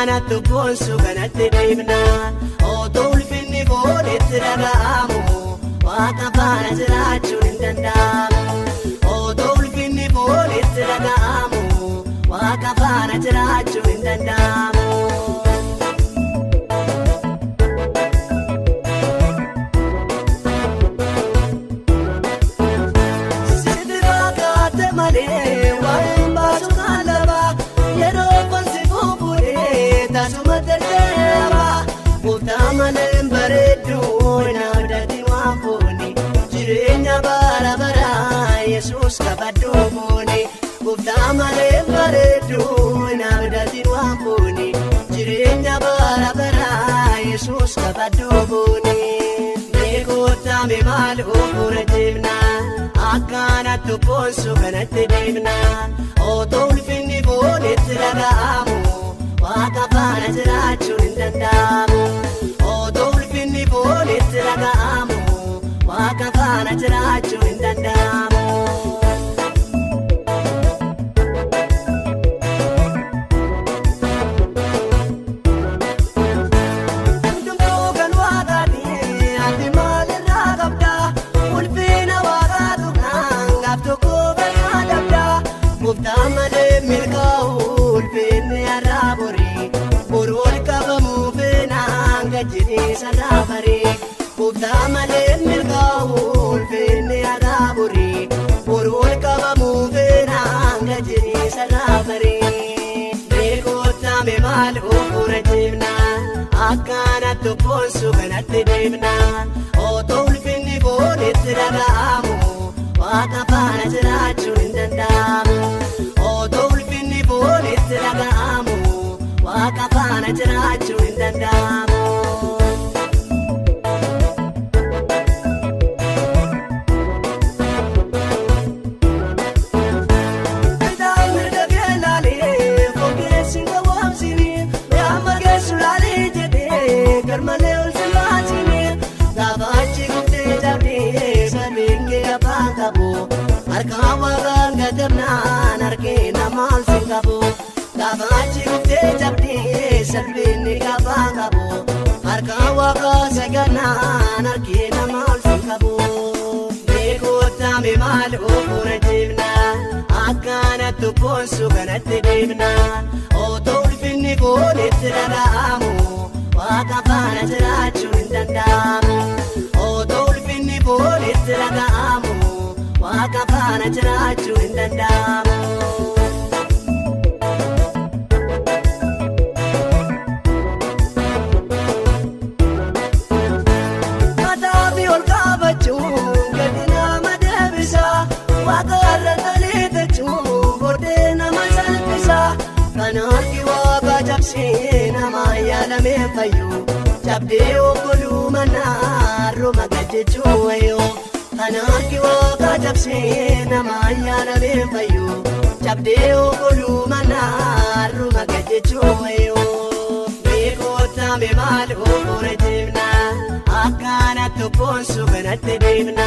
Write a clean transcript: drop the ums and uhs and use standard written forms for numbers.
akkanatti boonsu kanatti deemna otoo ulfinni boodetti dhaga'amu waaqa faana jiraachuun hin danda'amu otoo ulfinni boodetti dhaga'amu waaqa faana jiraachuun hin danda'amu. Maleen bareedduu naadati waan fooni jireenya bara bara Yesuus kabajuu fooni. Gooftaa maleen bareedduu naadati waan fooni jireenya bara bara Yesuus kabajuu fooni. Meekoota mee maal ofuura deemna akkanatti boonsu kanatti deemna otoo ulfinni boodetti dhaga'amu waaqa faana jiraachuun hin danda'amu. Boodetti dhaga'amu waaqa faana jiraachuun hin danda'amu. Hundumtuu kan waaqaati ati maalirraa qabda ulfina waaqaatu kan gaaf tokko bal'aa dabda. Gooftaa malee milkaa'u ulfinni har'aa borii boru ol qabamuu feenaan gajjiriisa raafarii. Gooftaa malee milkaa'u ulfinni har'aa borii boru ol qabamuu feenaan gajjiriisa raafarii. Meekoota mee maal ofuura deemna akkanatti boonsu kanatti deemna otoo ulfinni boodetti dhaga'amu waaqa faana jiraachuun hin danda'amu. Otoo ulfinni boodetti dhaga'amu waaqa faana jiraachuun hin danda'amu. Garmalee ol silaachine gaafachi guftee jabdee sabiinkee afaan qabu harkaan waaqaan gatamnaan harkee namaan sin qabu. Gaafachi guftee jabdee sabiinkee afaan qabu harkaan waaqaa sagannaan harkee namaan sin qabu. Meekoota mee maal ofuura deemna akkanatti boonsu kanatti deemna otoo ulfinni boodetti dhaga'amu waaqa faana jiraachuun hin danda'amu. Otoo ulfinni boodetti dhaga'amu waaqa faana jiraachuu hin danda'amu. Mataafi ol qaabachuun gadi nama deebisa waaqa irra taliitachuun booddee nama salphisa. Kan harki waaqa cabsee nama yaalamee fayyuu cabdee obboluu mannaa rooma gajjechuu wayyoo. Kan harki waaqa cabsee nama yaalamee fayyuu cabdee obboluu mannaa rooma gajjechuu wayyoo. Meekoota mee maal ofuura deemna akkanatti boonsu kanatti deemna